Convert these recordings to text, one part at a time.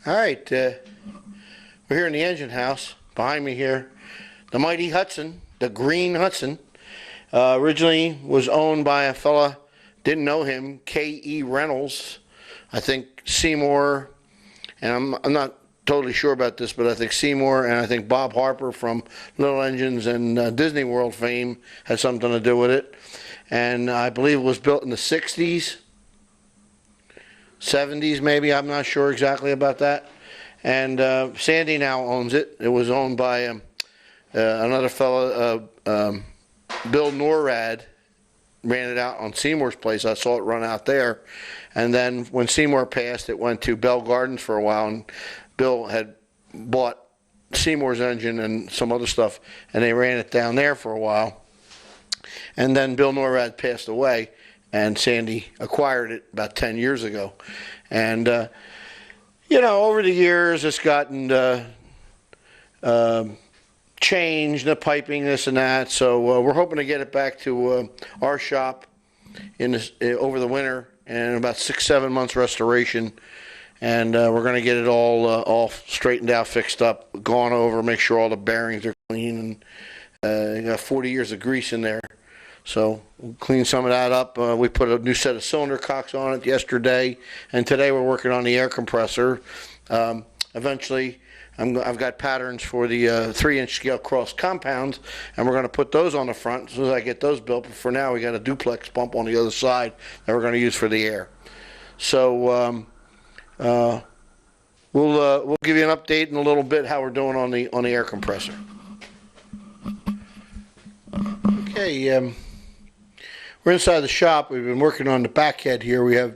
All right, we're here in the engine house. Behind me here, the mighty Hudson, the green Hudson. Originally was owned by a fella, didn't know him, K.E. Reynolds. I think Seymour, and I'm not totally sure about this, but I think Seymour and I think Bob Harper from Little Engines and Disney World fame had something to do with it. And I believe it was built in the 60s. 70s maybe, I'm not sure exactly about that. And Sandy now owns it. It was owned by another fellow, Bill Norrad, ran it out on Seymour's place. I saw it run out there. And then when Seymour passed, it went to Bell Gardens for a while, and Bill had bought Seymour's engine and some other stuff, and they ran it down there for a while. And then Bill Norrad passed away, and Sandy acquired it about 10 years ago. And, you know, over the years, it's gotten changed, the piping, this and that. So we're hoping to get it back to our shop in this, over the winter, and about 6-7 months restoration. And we're going to get it all straightened out, fixed up, gone over, make sure all the bearings are clean. And you got 40 years of grease in there. So we'll clean some of that up. We put a new set of cylinder cocks on it yesterday, and today we're working on the air compressor. Eventually, I've got patterns for the 3-inch scale cross compounds, and we're going to put those on the front as soon as I get those built. But for now, we got a duplex pump on the other side that we're going to use for the air. So we'll give you an update in a little bit how we're doing on the air compressor. Okay. We're inside the shop. We've been working on the back head here. We have,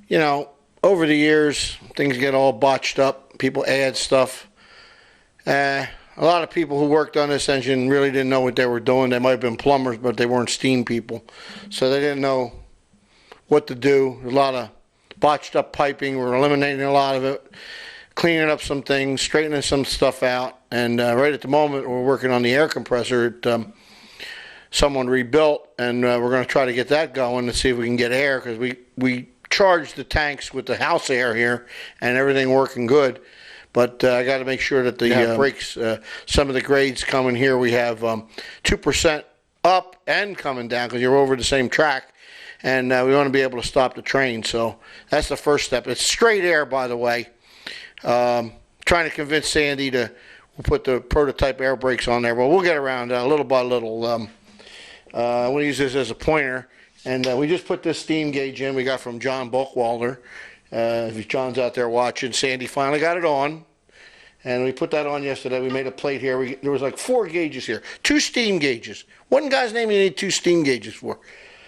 you know, over the years, things get all botched up. People add stuff. A lot of people who worked on this engine really didn't know what they were doing. They might have been plumbers, but they weren't steam people. So they didn't know what to do. A lot of botched up piping. We're eliminating a lot of it, cleaning up some things, straightening some stuff out. And right at the moment, we're working on the air compressor. Someone rebuilt, and we're going to try to get that going to see if we can get air, because we charged the tanks with the house air here and everything working good. But I got to make sure that the brakes, some of the grades coming here, we have 2% up and coming down because you're over the same track, and we want to be able to stop the train. So that's the first step. It's straight air, by the way. Trying to convince Sandy to put the prototype air brakes on there. Well, we'll get around little by little. I'm going to use this as a pointer. And we just put this steam gauge in we got from John Buchwalder. If John's out there watching, Sandy finally got it on. And we put that on yesterday. We made a plate here. There was like 4 gauges here. 2 steam gauges. One guy's name you need 2 steam gauges for.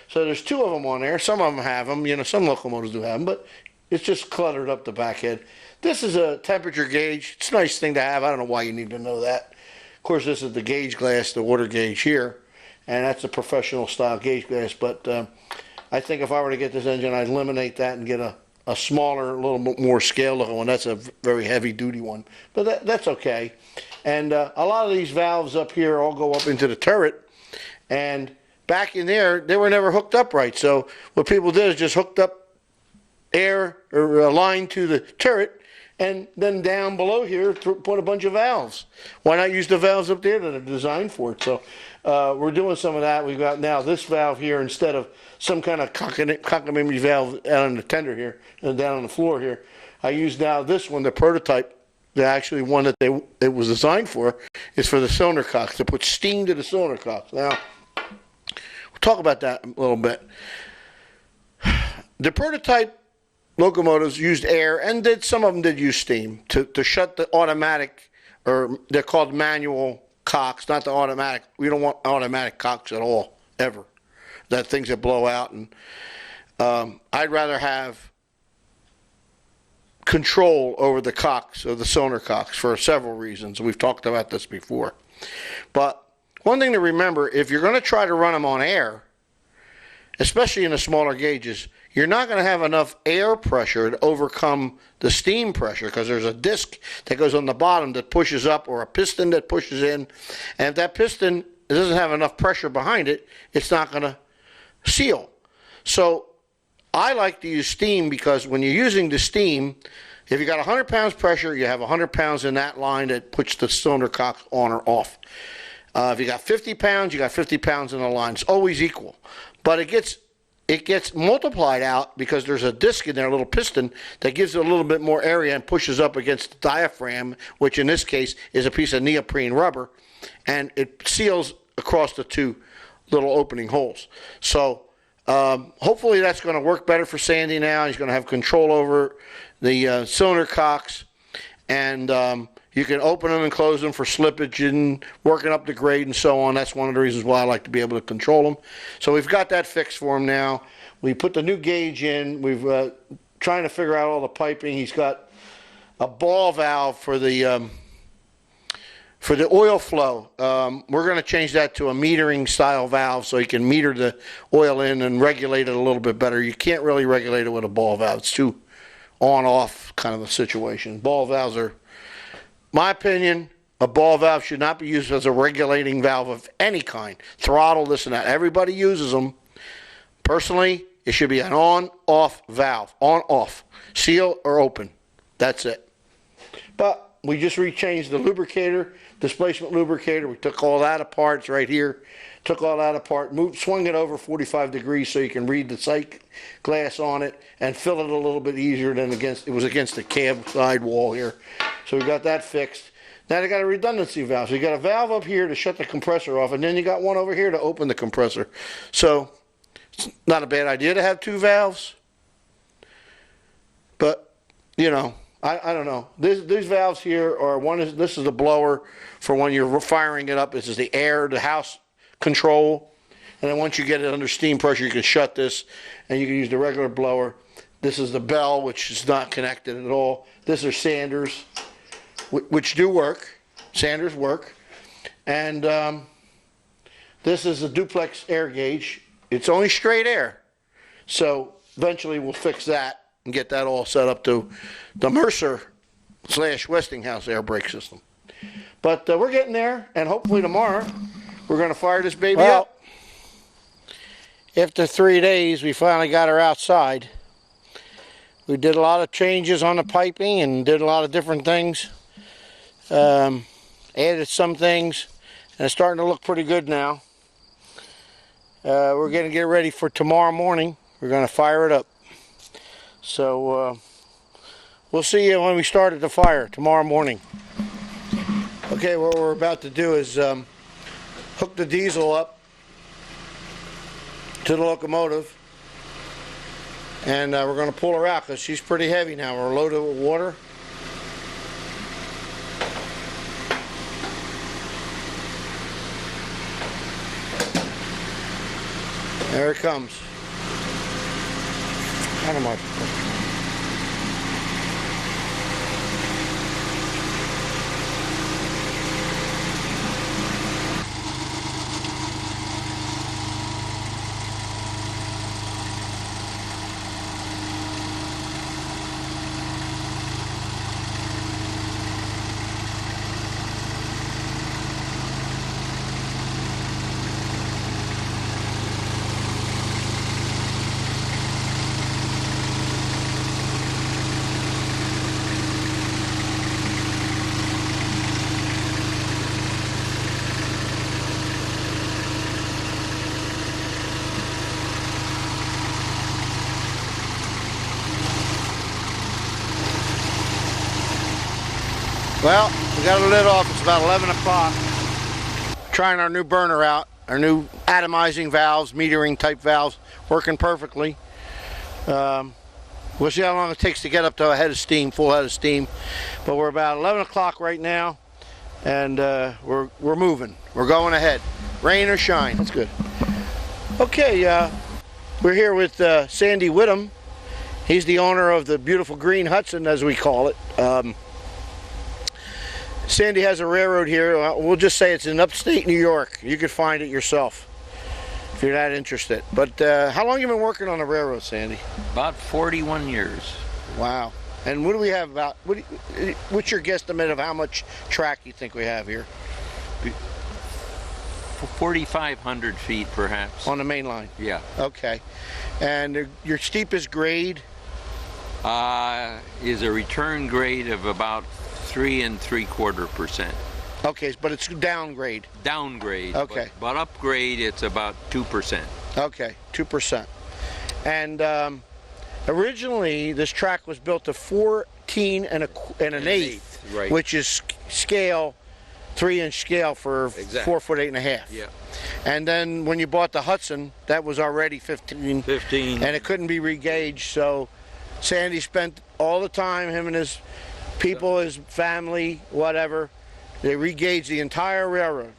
So there's 2 of them on there. Some of them have them. You know, some locomotives do have them. But it's just cluttered up the back head. This is a temperature gauge. It's a nice thing to have. I don't know why you need to know that. Of course, this is the gauge glass, the water gauge here. And that's a professional style gauge glass, but I think if I were to get this engine, I'd eliminate that and get a smaller, a little bit more scale looking one. That's a very heavy duty one, but that's okay. And a lot of these valves up here all go up into the turret, and back in there, they were never hooked up right. So what people did is just hooked up air or a line to the turret, and then down below here, put a bunch of valves. Why not use the valves up there that are designed for it? So we're doing some of that. We've got now this valve here instead of some kind of cockamamie valve out on the tender here, and down on the floor here. I use now this one, the prototype, the actually one that it was designed for, is for the cylinder cocks, to put steam to the cylinder cocks. Now, we'll talk about that a little bit. The prototype locomotives used air, and some of them did use steam to shut the automatic, or they're called manual cocks, not the automatic. We don't want automatic cocks at all, ever. That things that blow out. And I'd rather have control over the cocks, or the cylinder cocks, for several reasons. We've talked about this before. But one thing to remember, if you're going to try to run them on air, especially in the smaller gauges, you're not going to have enough air pressure to overcome the steam pressure, because there's a disc that goes on the bottom that pushes up, or a piston that pushes in. And if that piston doesn't have enough pressure behind it, it's not going to seal. So I like to use steam because when you're using the steam, if you got 100 pounds pressure, you have 100 pounds in that line that puts the cylinder cock on or off. If you got 50 pounds, you got 50 pounds in the line. It's always equal. But it gets multiplied out because there's a disc in there, a little piston, that gives it a little bit more area and pushes up against the diaphragm, which in this case is a piece of neoprene rubber, and it seals across the two little opening holes. So hopefully that's going to work better for Sandy now. He's going to have control over the cylinder cocks, and you can open them and close them for slippage and working up the grade and so on. That's one of the reasons why I like to be able to control them. So we've got that fixed for him now. We put the new gauge in. We've trying to figure out all the piping. He's got a ball valve for the oil flow. We're going to change that to a metering style valve so he can meter the oil in and regulate it a little bit better. You can't really regulate it with a ball valve. It's too on-off kind of a situation. Ball valves are, my opinion, a ball valve should not be used as a regulating valve of any kind. Throttle, this and that. Everybody uses them. Personally, it should be an on-off valve. On-off. Seal or open. That's it. But we just rechanged the lubricator, displacement lubricator. We took all that apart. It's right here. Took all that apart, swung it over 45 degrees so you can read the sight glass on it and fill it a little bit easier than it was against the cab side wall here. So we got that fixed. Now they got a redundancy valve. So you got a valve up here to shut the compressor off, and then you got one over here to open the compressor. So it's not a bad idea to have two valves. But, you know, I don't know. These valves here are this is the blower for when you're firing it up. This is the air, the house control, and then once you get it under steam pressure, you can shut this and you can use the regular blower. This is the bell, which is not connected at all. These are sanders, which do work. Sanders work. And this is a Duplex Air Gage. It's only straight air, so eventually we'll fix that and get that all set up to the Mercer/Westinghouse air brake system. But we're getting there, and hopefully tomorrow we're going to fire this baby up. After 3 days, we finally got her outside. We did a lot of changes on the piping and did a lot of different things. Added some things, and it's starting to look pretty good now. We're going to get ready for tomorrow morning. We're going to fire it up. So we'll see you when we start at the fire tomorrow morning. Okay, what we're about to do is hook the diesel up to the locomotive, and we're going to pull her out because she's pretty heavy now. We're loaded with water. There it comes. Out of my... Well, we got the lid off. It's about 11 o'clock. Trying our new burner out. Our new atomizing valves, metering type valves, working perfectly. We'll see how long it takes to get up to a head of steam, full head of steam. But we're about 11 o'clock right now, and we're moving. We're going ahead. Rain or shine. That's good. Okay, we're here with Sandy Whittam. He's the owner of the beautiful Green Hudson, as we call it. Sandy has a railroad here. We'll just say it's in upstate New York. You could find it yourself if you're that interested. But how long have you been working on the railroad, Sandy? About 41 years. Wow. And what do we have about, what's your guesstimate of how much track you think we have here? 4,500 feet, perhaps. On the main line. Yeah. Okay. And your steepest grade? Is a return grade of about 3 3/4%. Okay, but it's downgrade. Downgrade. Okay. But upgrade, it's about 2%. Okay, 2%. And originally, this track was built to 14 and an eighth, right. which is scale, 3-inch scale for Exactly. 4 foot 8 1/2. Yeah. And then when you bought the Hudson, that was already 15. 15. And it couldn't be regauged, so Sandy spent all the time, him and his people, his family, whatever, they regauged the entire railroad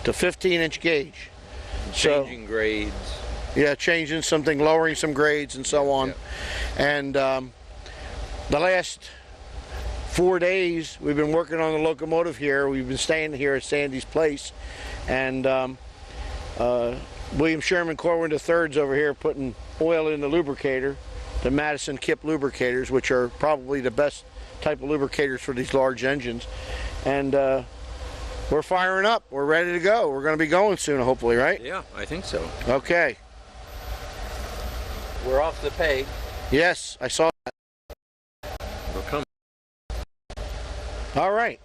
to 15-inch gauge. Changing grades. Yeah, changing something, lowering some grades and so on. Yeah. And the last 4 days we've been working on the locomotive here. We've been staying here at Sandy's place. And William Sherman Corwin III's over here putting oil in the lubricator, the Madison Kip lubricators, which are probably the best type of lubricators for these large engines. And we're firing up. We're ready to go. We're going to be going soon, hopefully, right? Yeah, I think so. Okay. We're off the peg. Yes, I saw that. We're coming. All right.